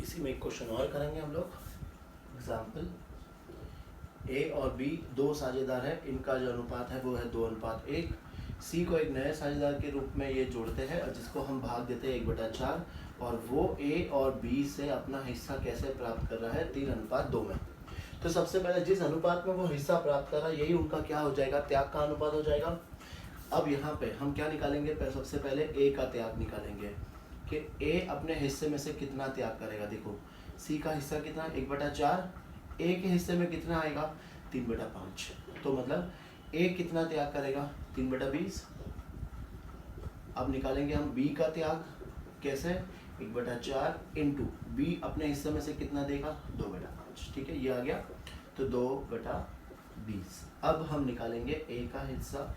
इसी में एक क्वेश्चन और करेंगे हम लोग। एग्जाम्पल, ए और बी दो साझेदार है, इनका जो अनुपात है वो है 2:1। सी को एक नए साझेदार के रूप में ये जोड़ते हैं और जिसको हम भाग देते हैं 1/4, और वो ए और बी से अपना हिस्सा कैसे प्राप्त कर रहा है 3:2 में। तो सबसे पहले जिस अनुपात में वो हिस्सा प्राप्त कर रहा है यही उनका क्या हो जाएगा, त्याग का अनुपात हो जाएगा। अब यहाँ पे हम क्या निकालेंगे, सबसे पहले ए का त्याग निकालेंगे कि ए अपने हिस्से में से कितना त्याग करेगा। देखो सी का हिस्सा कितना, 1/4, ए के हिस्से में कितना आएगा 3/5। तो मतलब ए कितना त्याग करेगा 3/20। अब निकालेंगे हम बी का त्याग, कैसे, 1/4 इंटू बी अपने हिस्से में से कितना देगा 2/5। ठीक है, ये आ गया, तो 2/20। अब हम निकालेंगे ए का हिस्सा।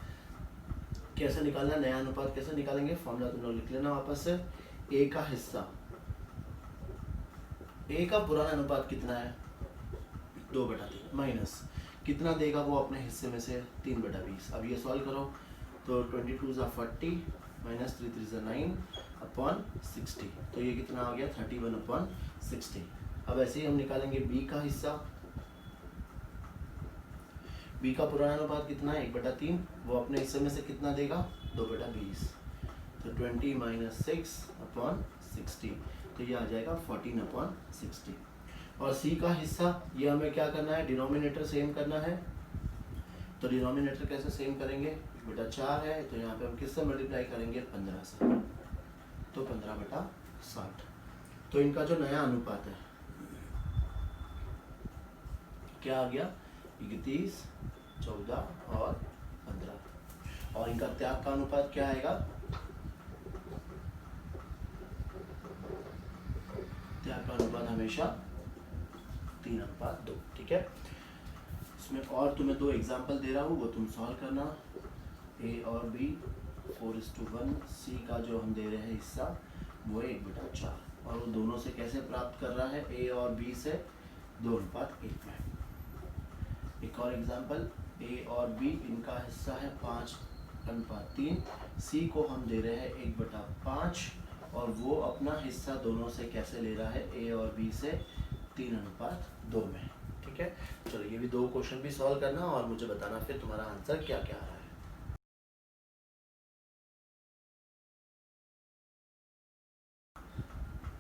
कैसे निकालना, नया अनुपात कैसे निकालेंगे, फॉर्मूला तुम लोग लिख लेना वापस से। ए का हिस्सा, ए का पुराना अनुपात कितना है 2/3 माइनस कितना देगा वो अपने हिस्से में से 3/20। अब ये सॉल्व करो तो 22 × 40 माइनस 3 3 9 अपॉन 60, तो ये कितना आ गया 31/60। अब ऐसे ही हम निकालेंगे बी का हिस्सा। बी का पुराना अनुपात कितना है 1/3, वो अपने हिस्से में से कितना देगा 2/20, तो 20 - 6 अपॉन 60, तो ये आ जाएगा 14/60। और सी का हिस्सा, ये हमें क्या करना है, डिनोमिनेटर सेम करना है। तो डिनोमिनेटर कैसे सेम करेंगे, 1/4 है तो यहाँ पे हम किससे मल्टीप्लाई करेंगे 15 से, तो 15/60। तो इनका जो नया अनुपात है क्या आ गया 31, 14 और 15। और इनका त्याग का अनुपात क्या आएगा, त्याग का अनुपात हमेशा 3:2। ठीक है, इसमें और तुम्हें 2 एग्जाम्पल दे रहा हूँ, वो तुम सॉल्व करना। ए और बी 4:1, सी का जो हम दे रहे हैं हिस्सा वो है 1/4, और वो दोनों से कैसे प्राप्त कर रहा है, ए और बी से 2:1 में। एक और एग्जाम्पल, ए और बी इनका हिस्सा है 5:3, सी को हम दे रहे हैं 1/5, और वो अपना हिस्सा दोनों से कैसे ले रहा है, ए और बी से 3:2 में। ठीक है, चलो ये भी 2 क्वेश्चन भी सॉल्व करना और मुझे बताना फिर तुम्हारा आंसर क्या क्या आ रहा है।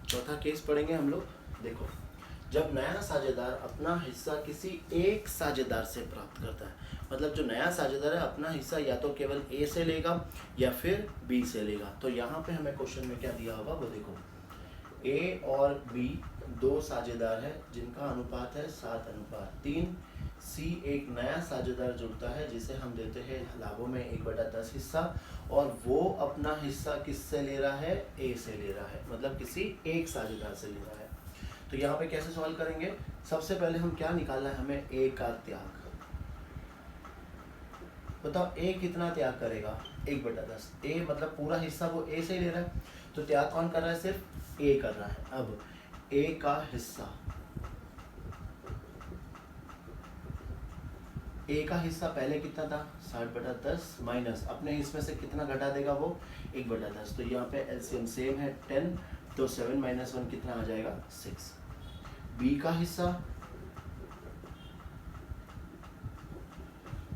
चौथा केस पढ़ेंगे हम लोग। देखो, जब नया साझेदार अपना हिस्सा किसी एक साझेदार से प्राप्त करता है, मतलब जो नया साझेदार है अपना हिस्सा या तो केवल ए से लेगा या फिर बी से लेगा। तो यहाँ पे हमें क्वेश्चन में क्या दिया होगा वो देखो, ए और बी दो साझेदार है जिनका अनुपात है 7:3। सी एक नया साझेदार जुड़ता है जिसे हम देते हैं लाभों में 1/10 हिस्सा, और वो अपना हिस्सा किससे ले रहा है, ए से ले रहा है, मतलब किसी एक साझेदार से ले रहा है। तो यहाँ पे कैसे सॉल्व करेंगे, सबसे पहले हम क्या निकालना है, हमें ए का त्याग। बताओ ए कितना त्याग करेगा 1/10, ए मतलब पूरा हिस्सा वो ए से ले रहा है, तो त्याग कौन कर रहा है, सिर्फ ए कर रहा है। अब ए का हिस्सा, ए का हिस्सा पहले कितना था 60/10 माइनस अपने हिस्से में से कितना घटा देगा वो 1/10, तो यहाँ पे एलसीएम सेम है 10, तो 7 - 1 कितना आ जाएगा 6। बी का हिस्सा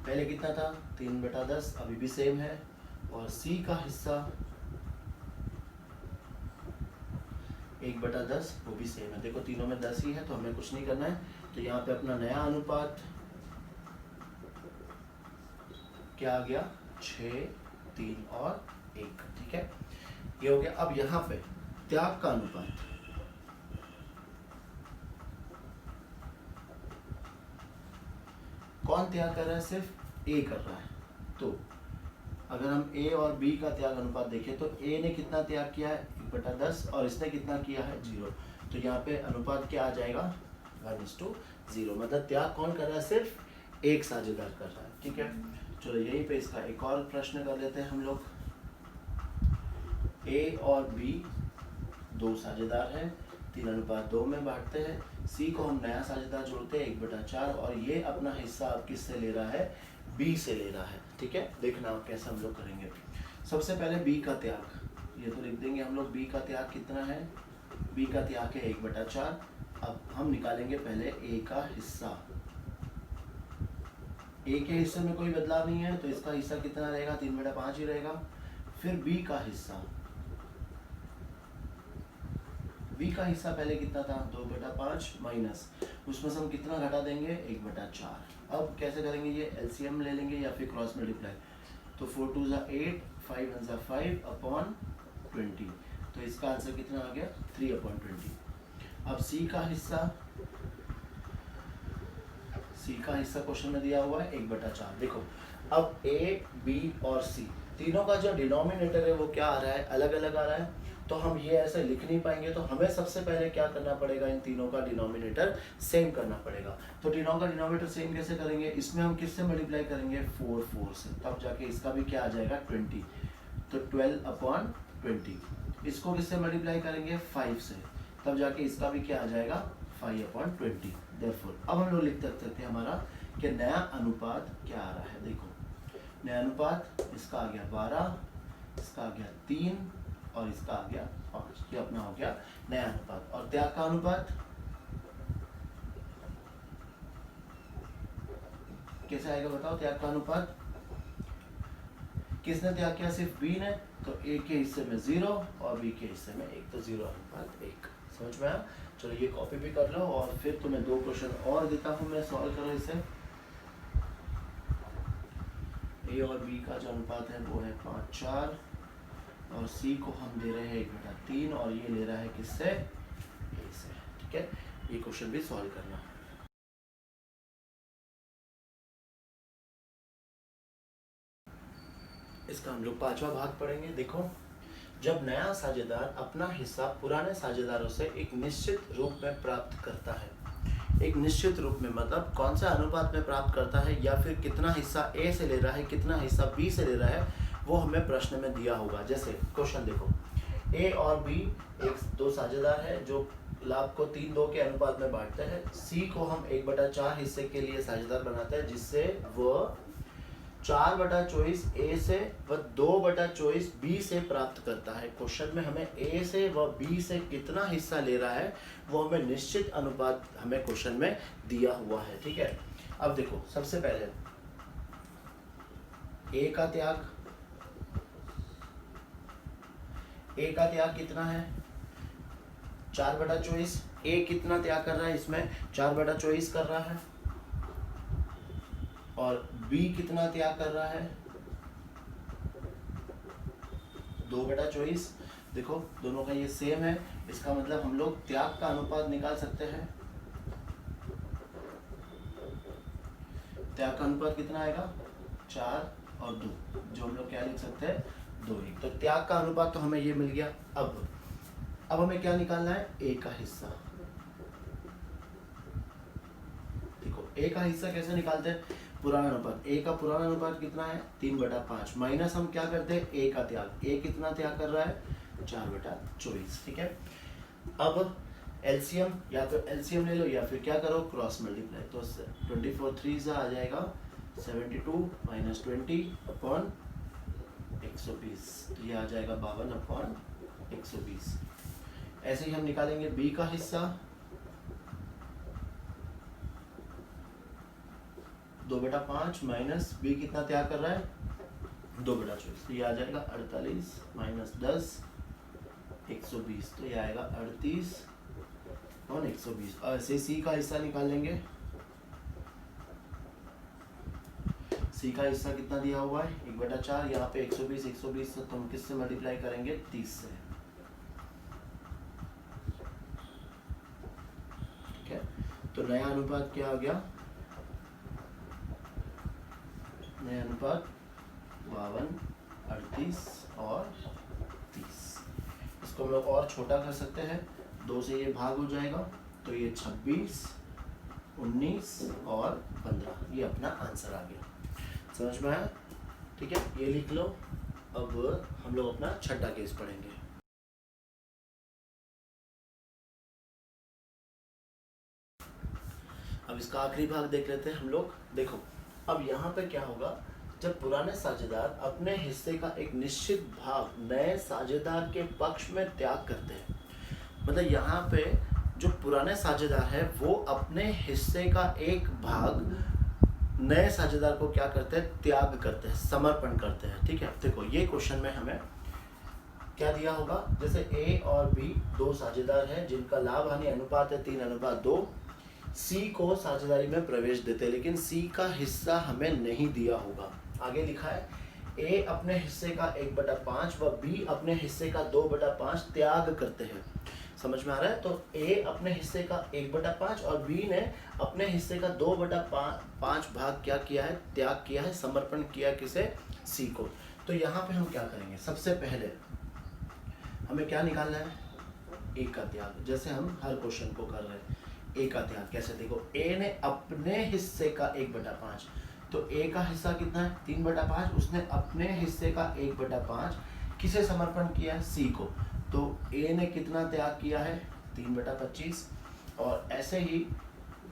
पहले कितना था 3/10, अभी भी सेम है। और सी का हिस्सा 1/10, वो भी सेम है। देखो तीनों में 10 ही है तो हमें कुछ नहीं करना है, तो यहाँ पे अपना नया अनुपात क्या आ गया 6, 3 और 1। ठीक है, ये हो गया। अब यहाँ पे त्याग का अनुपात, कौन त्याग कर रहा है, सिर्फ ए कर रहा है। तो अगर हम ए और बी का त्याग अनुपात देखें तो ए ने कितना त्याग किया है 1/10 और इसने कितना किया है 0, तो यहाँ पे अनुपात क्या आ जाएगा 1:0, मतलब त्याग कौन कर रहा है, सिर्फ एक साझेदार कर रहा है। ठीक है, चलो यहीं पे इसका एक और प्रश्न कर लेते हैं हम लोग। ए और बी दो साझेदार हैं, 3:2 में बांटते हैं। सी को हम नया साझेदार जोड़ते हैं 1/4, और ये अपना हिस्सा अब किससे ले रहा है, बी से ले रहा है। ठीक है, देखना आप कैसे हम लोग करेंगे। सबसे पहले बी का त्याग, ये तो लिख देंगे हम लोग, बी का त्याग कितना है बी का त्याग है 1/4। अब हम निकालेंगे पहले ए का हिस्सा। ए के हिस्से में कोई बदलाव नहीं है तो इसका हिस्सा कितना रहेगा, 3/5 ही रहेगा। फिर बी का हिस्सा, बी का हिस्सा पहले कितना था, 2/5 माइनस उसमें से हम कितना घटा देंगे, 1/4। अब कैसे करेंगे ये, एलसीएम ले लेंगे या फिर क्रॉस मल्टीप्लाई। तो 4 2 ज़ा 8, 5 1 ज़ा 5 अपॉन 20। तो इसका आंसर कितना आ गया, 3/20। अब सी का हिस्सा, सी का हिस्सा क्वेश्चन में दिया हुआ है 1/4। देखो अब ए बी और सी तीनों का जो डिनोमिनेटर है वो क्या आ रहा है, अलग अलग आ रहा है। तो हम ये ऐसे लिख नहीं पाएंगे, तो हमें सबसे पहले क्या करना पड़ेगा, इन तीनों का डिनोमिनेटर सेम करना पड़ेगा। तो तीनों का डिनोमिनेटर सेम कैसे करेंगे, इसमें हम किससे मल्टीप्लाई करेंगे, 4 से, तब जाके इसका भी क्या आ जाएगा, 20। तो 12/20। इसको किससे मल्टीप्लाई करेंगे, 5 से, तब जाके इसका भी क्या आ जाएगा, 5/20। देयरफॉर अब हम लोग लिख सकते हैं हमारा कि नया अनुपात क्या आ रहा है। देखो नया अनुपात, इसका आ गया 12, इसका आ गया 3 और इसका आ गया 5। ये अपना हो गया नया अनुपात। और त्याग का अनुपात कैसे आएगा बताओ, त्याग का अनुपात किसने त्याग किया, सिर्फ बी ने, तो ए के हिस्से में 0 और बी के हिस्से में 1, तो 0/1। समझ में आया। चलो ये कॉपी भी कर लो और फिर तुम्हें 2 क्वेश्चन और देता हूं मैं, सॉल्व करो इसे। ए और बी का जो अनुपात है वो है 5:4 और सी को हम दे रहे हैं 1/3 और ये ले रहा है किससे, ए से। ठीक है, ये क्वेश्चन भी सॉल्व करना। इसका हम लोग 5वां भाग पढ़ेंगे। देखो जब नया साझेदार अपना हिस्सा पुराने साझेदारों से एक निश्चित रूप में प्राप्त करता है, एक निश्चित रूप में मतलब कौन सा अनुपात में प्राप्त करता है, या फिर कितना हिस्सा ए से ले रहा है, कितना हिस्सा बी से ले रहा है, वो हमें प्रश्न में दिया होगा। जैसे क्वेश्चन देखो, ए और बी दो साझेदार है जो लाभ को 3-2 के अनुपात में बांटते हैं। सी को हम 1/4 हिस्से के लिए साझेदार बनाते हैं, जिससे वह 4/24 ए से व 2/24 बी से प्राप्त करता है। क्वेश्चन में हमें ए से व बी से कितना हिस्सा ले रहा है वो हमें निश्चित अनुपात हमें क्वेश्चन में दिया हुआ है। ठीक है, अब देखो सबसे पहले ए का त्याग, ए का त्याग कितना है, 4/24। ए कितना त्याग कर रहा है, इसमें 4/24 कर रहा है, और बी कितना त्याग कर रहा है, 2/24। देखो दोनों का ये सेम है, इसका मतलब हम लोग त्याग का अनुपात निकाल सकते हैं। त्याग का अनुपात कितना आएगा, 4 और 2, जो हम लोग क्या लिख सकते हैं, 2:1। तो त्याग का अनुपात तो हमें ये मिल गया। अब हमें क्या निकालना है, ए का हिस्सा। देखो ए का हिस्सा कैसे निकालते हैं, पुराना अनुपात, ए का पुराना अनुपात कितना है, 3/5 माइनस हम क्या करते हैं, ए का त्याग, ए कितना त्याग कर रहा है, 4/24। ठीक है, अब एलसीएम, या तो एलसीएम ले लो या फिर क्या करो, क्रॉस मल्टीप्लाई। तो 24 3 आ जाएगा 72 माइनस 20 अपॉन 120, तो ये आ जाएगा 52/120। ऐसे ही हम निकालेंगे बी का हिस्सा, 2/5 माइनस बी कितना त्याग कर रहा है, 2/24, तो ये आ जाएगा 48 माइनस 10 120, तो ये आएगा 38 और 120। और ऐसे सी का हिस्सा निकाल लेंगे। सी का हिस्सा कितना दिया हुआ है, 1/4, यहाँ पे 120 तो हम किससे मल्टीप्लाई करेंगे, 30 से। ठीक है, तो नया अनुपात क्या आ गया, नया अनुपात 52, 38 और 30। इसको हम लोग और छोटा कर सकते हैं, 2 से ये भाग हो जाएगा, तो ये 26, 19 और 15, ये अपना आंसर आ गया। समझ में आया। ठीक है, ये लिख लो। अब हम लोग अपना छठा केस पढ़ेंगे। अब इसका आखिरी भाग देख लेते हैं हम लोग। देखो अब यहाँ पे क्या होगा, जब पुराने साझेदार अपने हिस्से का एक निश्चित भाग नए साझेदार के पक्ष में त्याग करते हैं, मतलब यहाँ पे जो पुराने साझेदार है वो अपने हिस्से का एक भाग नए साझेदार को क्या करते हैं, त्याग करते हैं, समर्पण करते हैं। ठीक है, देखो ये क्वेश्चन में हमें क्या दिया होगा, जैसे ए और बी दो साझेदार हैं जिनका लाभ हानि अनुपात है 3:2। सी को साझेदारी में प्रवेश देते हैं, लेकिन सी का हिस्सा हमें नहीं दिया होगा। आगे लिखा है ए अपने हिस्से का 1/5 व बी अपने हिस्से का 2/5 त्याग करते हैं। समझ में आ रहा है? तो ए अपने हिस्से का 1/5 और बी ने अपने हिस्से का 2/5 भाग क्या किया है, त्याग किया है, समर्पण किया किसे, सी को। तो यहाँ पे हम क्या करेंगे, सबसे पहले हमें क्या निकालना है, ए का त्याग। जैसे हम हर क्वेश्चन को कर रहे हैं, ए का त्याग कैसे, देखो ए ने अपने हिस्से का 1/5, तो ए का हिस्सा कितना है 3/5, उसने अपने हिस्से का 1/5 किसे समर्पण किया है, सी को। तो ए ने कितना त्याग किया है 3/25, और ऐसे ही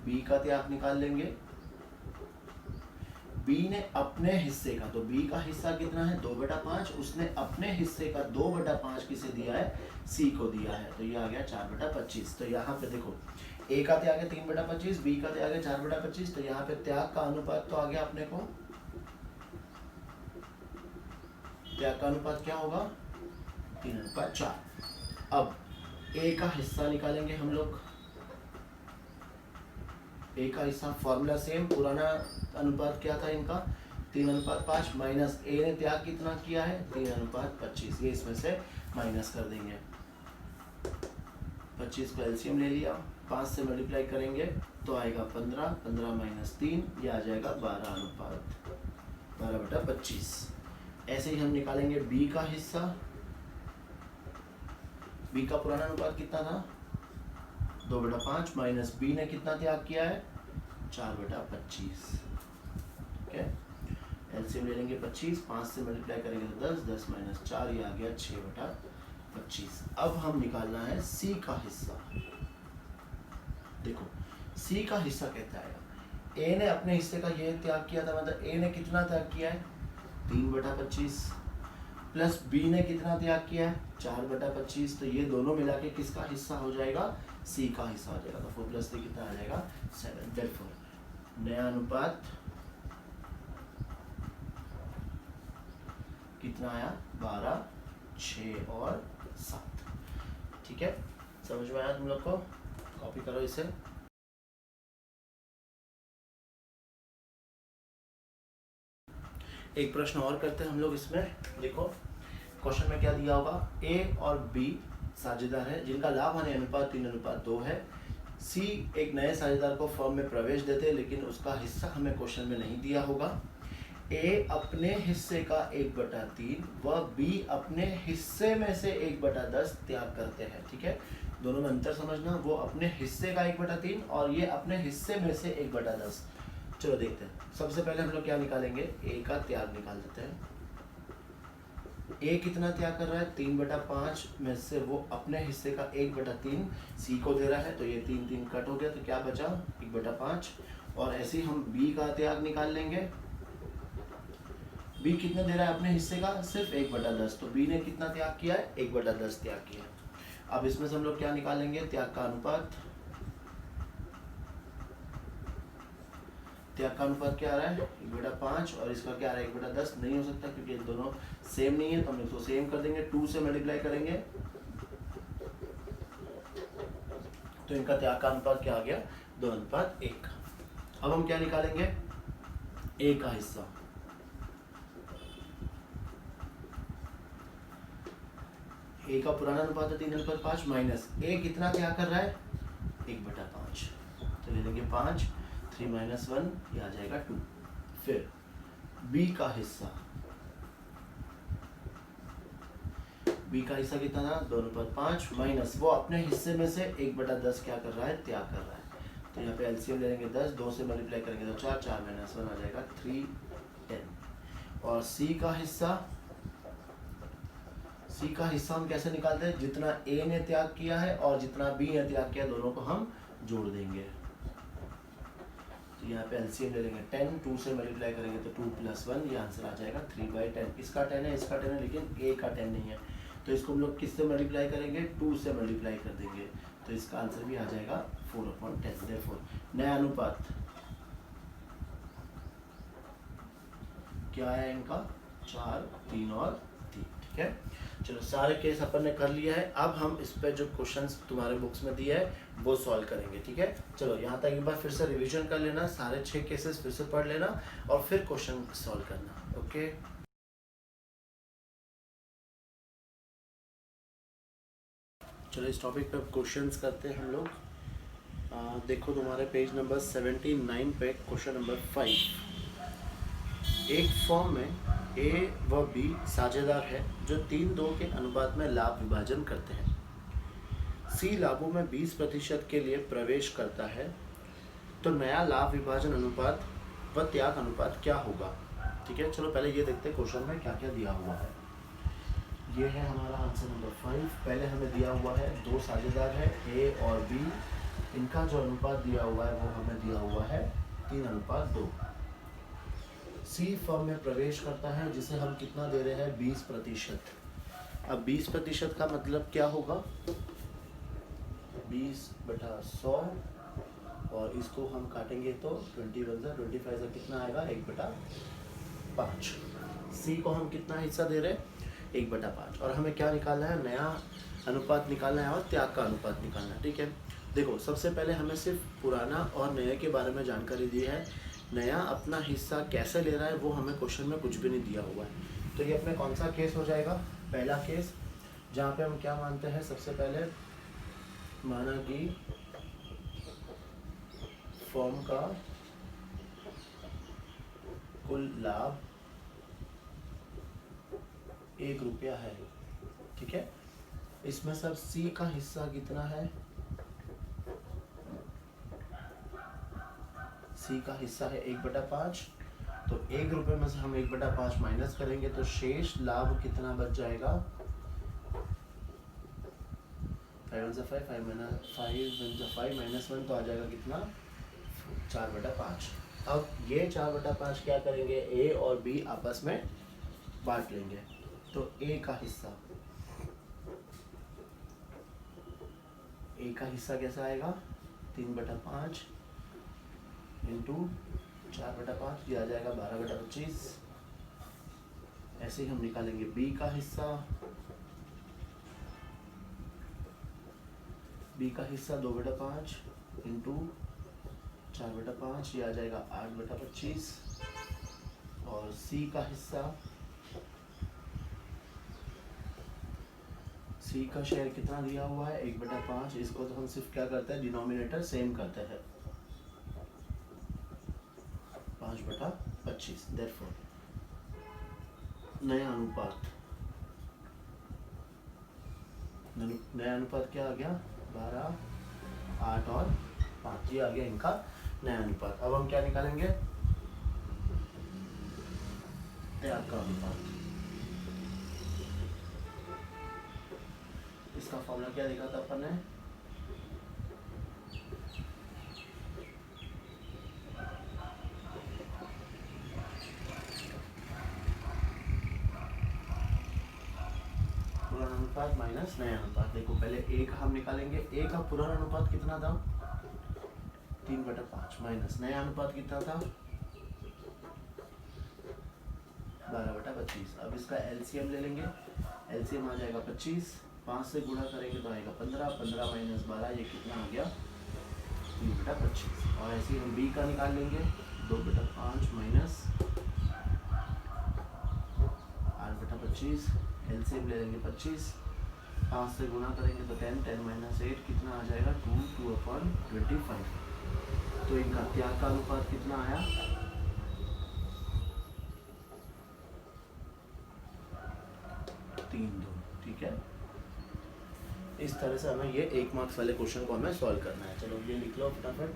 बी का त्याग निकाल लेंगे। बी ने अपने हिस्से का, तो बी का हिस्सा कितना है 2/5, उसने अपने हिस्से का 2/5 किसे दिया है, सी को दिया है, तो ये आ गया 4/25। तो यहाँ पे देखो ए का त्याग है 3/25, बी का त्याग है 4/25, तो यहाँ पे त्याग का अनुपात तो आ गया अपने को, त्याग का अनुपात क्या होगा 3/4। अब ए का हिस्सा निकालेंगे हम लोग। ए का हिस्सा फॉर्मूला सेम, पुराना अनुपात क्या था इनका 3:5, माइनस ए ने त्याग कितना किया है 3:25, ये इसमें से माइनस कर देंगे। 25 को एलसीएम ले लिया, 5 से मल्टीप्लाई करेंगे तो आएगा 15, 15 - 3, ये आ जाएगा 12/25। ऐसे ही हम निकालेंगे बी का हिस्सा। बी का पुराना अनुपात कितना था 2/5, माइनस बी ने कितना त्याग किया है 4/25। ठीक है, एलसीएम ले लेंगे 25, 5 से मल्टीप्लाई करेंगे तो 10, 10 - 4, ये आ गया 6/25। अब हम निकालना है सी का हिस्सा। देखो सी का हिस्सा कहता है ए ने अपने हिस्से का ये त्याग किया था, मतलब ए ने कितना त्याग किया है 3/25, प्लस बी ने कितना त्याग किया है 4/25, तो ये दोनों मिला के किसका हिस्सा हो जाएगा, सी का हिस्सा हो जाएगा। तो 4 + 3 कितना आ जाएगा 7। देयरफॉर नया अनुपात कितना आया 12, 6 और 7। ठीक है, समझ में आया तुम लोग को, कॉपी करो इसे। एक प्रश्न और करते हैं हम लोग इसमें। देखो क्वेश्चन में क्या दिया होगा, ए और बी साझेदार है जिनका लाभ हानि अनुपात 3:2 है। सी एक नए साझेदार को फर्म में प्रवेश देते हैं, लेकिन उसका हिस्सा हमें क्वेश्चन में नहीं दिया होगा। ए अपने हिस्से का 1/3 व बी अपने हिस्से में से 1/10 त्याग करते हैं। ठीक है, दोनों में अंतर समझना, वो अपने हिस्से का 1/3 और ये अपने हिस्से में से 1/10। चलो देखते हैं, सबसे पहले हम लोग क्या निकालेंगे, ए का त्याग निकाल देते हैं। ए कितना त्याग कर रहा है 3/5 में से वो अपने हिस्से का 1/3 सी को दे रहा है, तो ये 3 3 कट हो गया, तो क्या बचा 1/5। और ऐसे ही हम बी का त्याग निकाल लेंगे। बी कितने दे रहा है अपने हिस्से का, सिर्फ 1/10, तो बी ने कितना त्याग किया है 1/10 त्याग किया है। अब इसमें से हम लोग क्या निकालेंगे, त्याग का अनुपात। त्याग का अनुपात क्या आ रहा है 1/5 और इसका क्या आ रहा है 1/10, नहीं हो सकता क्योंकि ये दोनों सेम नहीं है, तो हम इसको सेम कर देंगे, 2 से मल्टीप्लाई करेंगे तो इनका त्याग का अनुपात क्या आ गया 2:1। अब हम क्या निकालेंगे, ए का हिस्सा। ए का पुराना अनुपात है 3:5, माइनस ए कितना त्याग कर रहा है 1/5, तो ले लेंगे 5, 3 - 1, ये आ जाएगा 2। फिर बी का हिस्सा, बी का हिस्सा कितना था 2:5, माइनस वो अपने हिस्से में से 1/10 क्या कर रहा है, त्याग कर रहा है, तो यहाँ पे एलसीएम ले लेंगे 10, 2 से मल्टीप्लाई करेंगे तो 4, 4 - 1 आ जाएगा 3, 10। और सी का हिस्सा, सी का हिस्सा हम कैसे निकालते हैं, जितना ए ने त्याग किया है और जितना बी ने त्याग किया दोनों को हम जोड़ देंगे, तो यहाँ पे एलसीएम ले लेंगे 10, 2 से मल्टीप्लाई करेंगे तो 2 + 1, ये आंसर आ जाएगा 3/10। इसका 10 है, इसका 10 है, लेकिन ए का 10 नहीं है, तो इसको हम लोग किससे मल्टीप्लाई करेंगे, 2 से मल्टीप्लाई कर देंगे, तो इसका आंसर भी आ जाएगा 4/10। देयरफॉर नया अनुपात क्या है इनका, 4, 3 और 3। ठीक है, चलो सारे केस अपन ने कर लिया है। अब हम इस पे जो क्वेश्चंस तुम्हारे बुक्स में दिए है वो सॉल्व करेंगे। ठीक है, चलो यहाँ तक एक बार फिर से रिवीजन कर लेना, सारे 6 केसेस फिर से पढ़ लेना और फिर क्वेश्चन सॉल्व करना। ओके, चलो इस टॉपिक पे क्वेश्चंस करते हैं हम लोग। देखो तुम्हारे पेज नंबर 79 पे क्वेश्चन नंबर 5। एक फॉर्म में ए व बी साझेदार है जो 3-2 के अनुपात में लाभ विभाजन करते हैं। सी लाभों में 20% के लिए प्रवेश करता है, तो नया लाभ विभाजन अनुपात व त्याग अनुपात क्या होगा। ठीक है, चलो पहले ये देखते हैं क्वेश्चन में क्या क्या दिया हुआ है। ये है हमारा आंसर नंबर 5। पहले हमें दिया हुआ है 2 साझेदार है ए और बी, इनका जो अनुपात दिया हुआ है वो हमें दिया हुआ है 3:2। सी फर्म में प्रवेश करता है जिसे हम कितना दे रहे हैं, 20%। अब 20% का मतलब क्या होगा, 20/100 और इसको हम काटेंगे तो 21 से 25 से कितना आएगा, 1/5। सी को हम कितना हिस्सा दे रहे हैं, 1/5। और हमें क्या निकालना है, नया अनुपात निकालना है और त्याग का अनुपात निकालना है। ठीक है, देखो सबसे पहले हमें सिर्फ पुराना और नए के बारे में जानकारी दी है। नया अपना हिस्सा कैसे ले रहा है वो हमें क्वेश्चन में कुछ भी नहीं दिया हुआ है। तो ये अपने कौन सा केस हो जाएगा, पहला केस, जहाँ पे हम क्या मानते हैं, सबसे पहले माना कि फर्म का कुल लाभ 1 रुपया है। ठीक है, इसमें सब सी का हिस्सा कितना है, सी का हिस्सा है 1/5। तो 1 रुपये में से हम 1/5 माइनस करेंगे तो शेष लाभ कितना बच जाएगा, 5 1 5 5 माइनस 1 तो आ जाएगा कितना, 4/5। अब ये 4/5 क्या करेंगे, ए और बी आपस में बांट लेंगे। तो ए का हिस्सा कैसा आएगा, 3/5 इंटू 4/5, ये आ जाएगा 12/25। ऐसे ही हम निकालेंगे बी का हिस्सा, 2/5 इंटू 4/5, ये आ जाएगा 8/25। और सी का हिस्सा, सी का शेयर कितना दिया हुआ है, 1/5। इसको तो हम सिर्फ क्या करते हैं, डिनोमिनेटर सेम करते हैं, 5/25। देयरफॉर नया अनुपात क्या आ गया, 12, 8 और 5, ये आ गया इनका नया अनुपात। अब हम क्या निकालेंगे, त्याग का अनुपात। इसका फॉर्मूला क्या देखा था अपन ने, पुराना अनुपात माइनस नया अनुपात। देखो पहले ए का हम निकालेंगे, ए का पुराना अनुपात कितना था, 3/5 माइनस नया अनुपात कितना था, 12/25। अब इसका एलसीएम ले लेंगे, एलसीएम आ जाएगा 25, 5 से गुणा करेंगे तो आएगा 15, 15 माइनस 12, ये कितना आ गया, 3/25। और ऐसे ही हम बी का निकाल लेंगे, 2/5 माइनस 8/25, एलसीएम ले लेंगे 25, 5 से गुणा करेंगे तो 10, 10 माइनस 8 कितना आ जाएगा, 2/25। तो इनका त्याग का अनुपात कितना आया, 3:2। ठीक है, इस तरह से हमें ये 1 मार्क्स वाले क्वेश्चन को हमें सॉल्व करना है। चलो ये लिख लो फटाफट।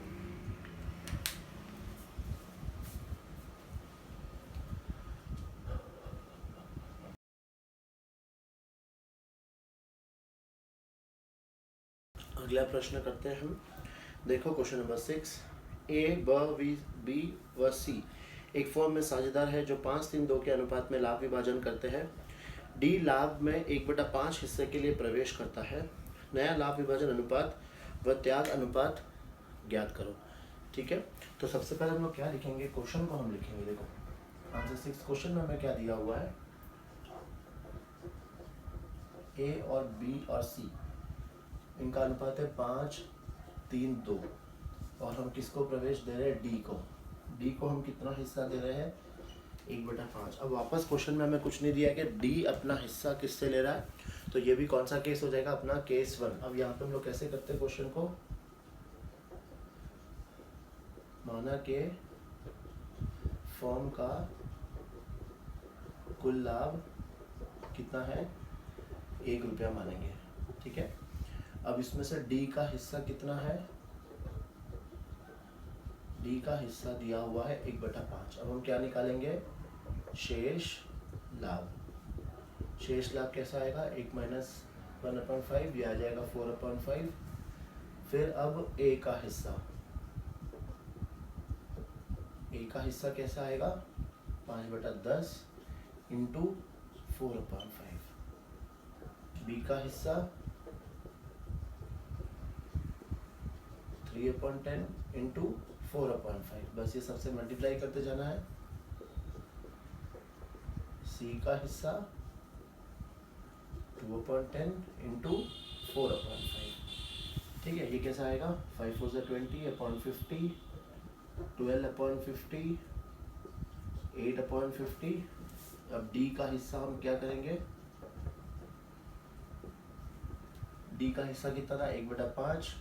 अगला प्रश्न करते हैं हम। देखो क्वेश्चन नंबर 6, ए बी व सी एक फॉर्म में साझेदार है जो 5-3-2 के अनुपात में लाभ विभाजन करते हैं। डी लाभ में 1/5 हिस्से के लिए प्रवेश करता है, नया लाभ विभाजन अनुपात व त्याग अनुपात ज्ञात करो। ठीक है, तो सबसे पहले हम लोग क्या लिखेंगे, क्वेश्चन को हम लिखेंगे। देखो आंसर 6 क्वेश्चन में हमें क्या दिया हुआ है, ए और बी और सी इनका अनुपात है 5, 3, 2 और हम किसको प्रवेश दे रहे हैं, डी को हम कितना हिस्सा दे रहे हैं, 1/5। अब वापस क्वेश्चन में हमें कुछ नहीं दिया कि डी अपना हिस्सा किससे ले रहा है, तो ये भी कौन सा केस हो जाएगा, अपना केस 1। अब यहाँ पे हम लोग कैसे करते हैं क्वेश्चन को, माना के फर्म का कुल लाभ कितना है, 1 रुपया मानेंगे। ठीक है, अब इसमें से डी का हिस्सा कितना है, डी का हिस्सा दिया हुआ है 1/5। अब हम क्या निकालेंगे, शेष लाभ। शेष लाभ कैसा आएगा, 1 - 1/5, ये आ जाएगा 4/5। फिर अब ए का हिस्सा, ए का हिस्सा कैसा आएगा, 5/10 इंटू 4/5। बी का हिस्सा 3/10 इंटू 4/5। बस ये सबसे मल्टीप्लाई करते जाना है। सी का हिस्सा 2/10 इंटू 4/5। ठीक है, ये कैसा आएगा, 5 4 20/50, 12/50, 8/50। अब डी का हिस्सा हम क्या करेंगे, डी का हिस्सा कितना था, 1/5।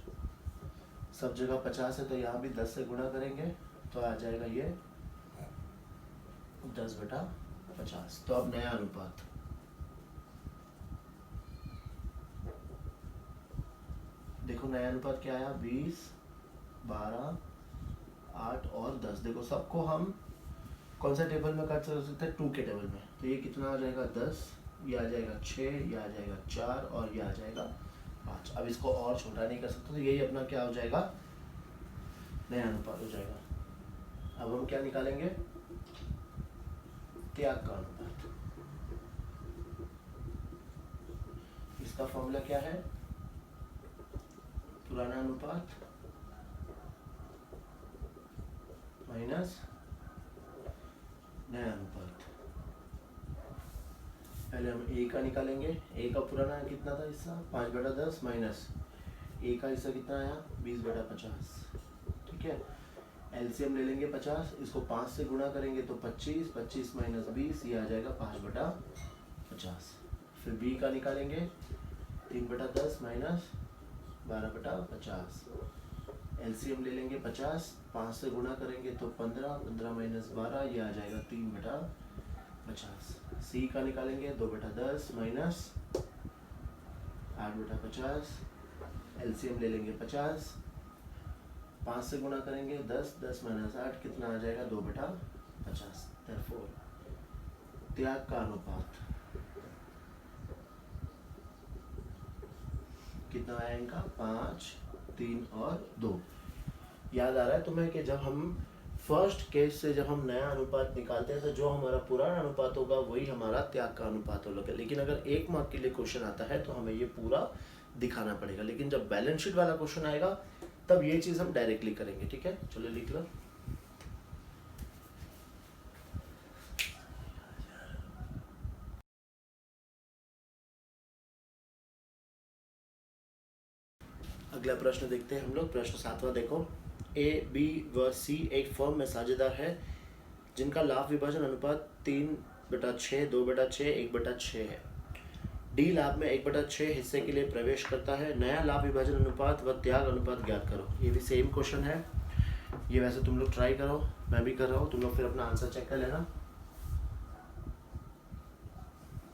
सब जगह 50 है तो यहाँ भी 10 से गुणा करेंगे तो आ जाएगा ये 10/50। तो अब नया अनुपात, देखो नया अनुपात क्या आया, 20, 12, 8 और 10। देखो सबको हम कौन सा टेबल में कर सकते हैं, 2 के टेबल में। तो ये कितना आ जाएगा, 10, ये आ जाएगा 6, ये आ जाएगा 4 और ये आ जाएगा 5। अब इसको और छोटा नहीं कर सकते, तो यही अपना क्या हो जाएगा, नया अनुपात हो जाएगा। अब हम क्या निकालेंगे, त्याग का अनुपात। इसका फॉर्मूला क्या है, पुराना अनुपात माइनस नया अनुपात। पहले हम ए का निकालेंगे, ए का पुराना कितना था हिस्सा, 5/10 माइनस ए का हिस्सा कितना आया, 20/50। ठीक है, एलसीएम ले लेंगे 50, इसको 5 से गुणा करेंगे तो 25, 25 - 20, ये आ जाएगा 5/50। फिर बी का निकालेंगे, 3/10 माइनस 12/50। एलसीएम ले लेंगे 50, 5 से गुणा करेंगे तो 15, 15 - 12, ये आ जाएगा 3/50। सी का निकालेंगे, 2/10 माइनस 8/50। एलसीएम ले लेंगे 50, 5 से गुणा करेंगे 10, 10 - 8, कितना आ जाएगा, 2/50। देयरफॉर त्याग का अनुपात कितना आया इनका, 5, 3 और 2। याद आ रहा है तुम्हें कि जब हम फर्स्ट केस से जब हम नया अनुपात निकालते हैं तो जो हमारा पुराना अनुपात होगा वही हमारा त्याग का अनुपात होगा। लेकिन अगर 1 मार्क के लिए क्वेश्चन आता है तो हमें ये पूरा दिखाना पड़ेगा, लेकिन जब बैलेंस शीट वाला क्वेश्चन आएगा तब ये चीज़ हम डायरेक्टली करेंगे। ठीक है, चलो लिख लो। अगला प्रश्न देखते हैं हम लोग, प्रश्न 7वां देखो। ए, बी व सी एक फर्म में साझेदार है जिनका लाभ विभाजन अनुपात 3/6, 2/6, 1/6 है। डी लाभ में 1/6 हिस्से के लिए प्रवेश करता है, नया लाभ विभाजन अनुपात व त्याग अनुपात ज्ञात करो। ये भी सेम क्वेश्चन है, ये वैसे तुम लोग ट्राई करो, मैं भी कर रहा हूँ, तुम लोग फिर अपना आंसर चेक कर लेना।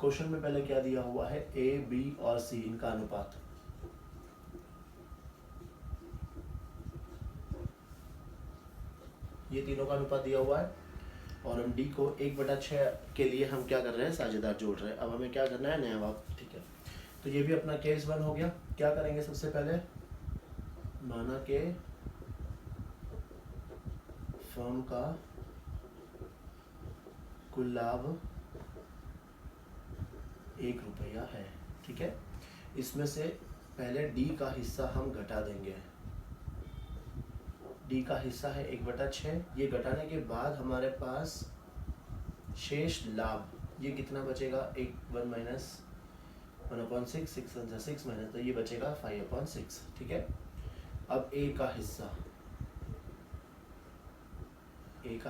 क्वेश्चन में पहले क्या दिया हुआ है, ए, बी और सी इनका अनुपात। ये तीनों का अनुपात दिया हुआ है और हम डी को 1/6 के लिए हम क्या कर रहे हैं, साझेदार जोड़ रहे हैं। अब हमें क्या करना है, नया लाभ। ठीक है, तो ये भी अपना केस 1 हो गया। क्या करेंगे सबसे पहले, माना के फर्म का कुल लाभ 1 रुपया है। ठीक है, इसमें से पहले डी का हिस्सा हम घटा देंगे। डी का हिस्सा है 1/6। ये घटाने के बाद हमारे पास शेष लाभ, ये कितना बचेगा, 1 माइनस 1/6, 6 माइनस, तो ये बचेगा 5/6। ठीक है, अब ए का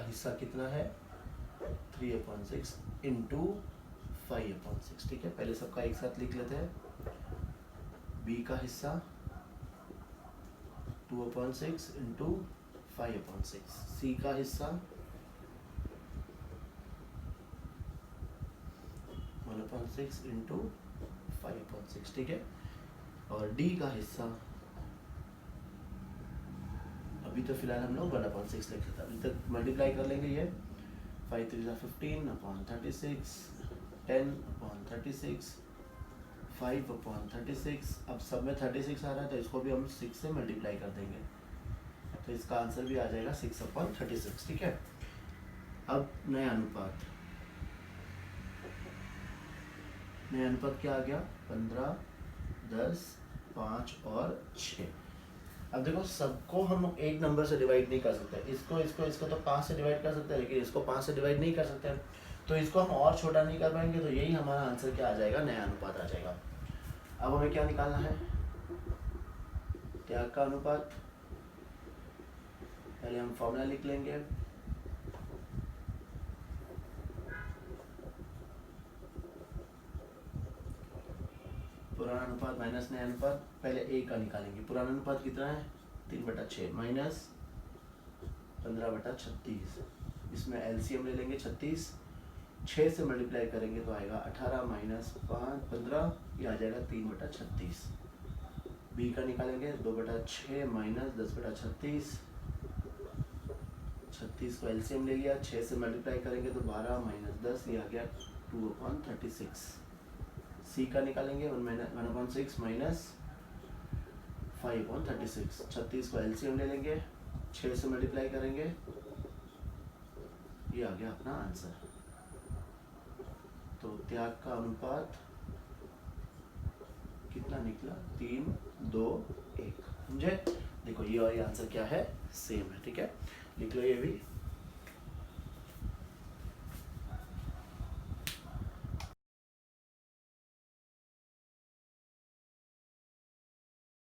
हिस्सा कितना है, 3/6 इंटू 5/6। ठीक है, पहले सबका एक साथ लिख लेते हैं। बी का हिस्सा 2/6 इंटू 5/6। सी का हिस्सा 1/6 इंटू 5/6। ठीक है, और डी का हिस्सा अभी तो फिलहाल हम लोग 1/6 लिख लेते हैं, अभी तक मल्टीप्लाई कर लेंगे। ये 5 3 15/36, 10/36, 5/36। अब सब में 36 आ रहा है तो इसको भी हम 6 से मल्टीप्लाई कर देंगे, तो इसका आंसर भी आ जाएगा 6/36। ठीक है, अब नया अनुपात क्या आ गया, 15, 10, 5 और 6। अब देखो, सबको हम एक नंबर से डिवाइड नहीं कर सकते, इसको तो 5 से डिवाइड कर सकते हैं, लेकिन इसको 5 से डिवाइड नहीं कर सकते, तो इसको हम और छोटा नहीं कर पाएंगे, तो यही हमारा आंसर क्या आ जाएगा, नया अनुपात आ जाएगा। अब हमें क्या निकालना है, त्याग का अनुपात। पहले हम फॉर्मूला लिख लेंगे, पुराना अनुपात माइनस नया अनुपात। पहले ए का निकालेंगे, पुराना अनुपात कितना है, 3/6 माइनस 15/36। इसमें एलसीएम ले लेंगे 36, 6 से मल्टीप्लाई करेंगे तो आएगा 18 माइनस 5 15, ये आ जाएगा 3/36। बी का निकालेंगे 2/6 माइनस 10/36, 36 को एलसीएम ले लिया, 6 से मल्टीप्लाई करेंगे तो 12 माइनस 10, ये आ गया 2/36। सी का निकालेंगे 1/6 माइनस 5/36, 36 को एलसीएम ले लेंगे, 6 से मल्टीप्लाई करेंगे, ये आ गया अपना आंसर। तो त्याग का अनुपात कितना निकला, 3, 2, 1। समझे, देखो ये और ये आंसर क्या है, सेम है। ठीक है, लिख लो ये भी।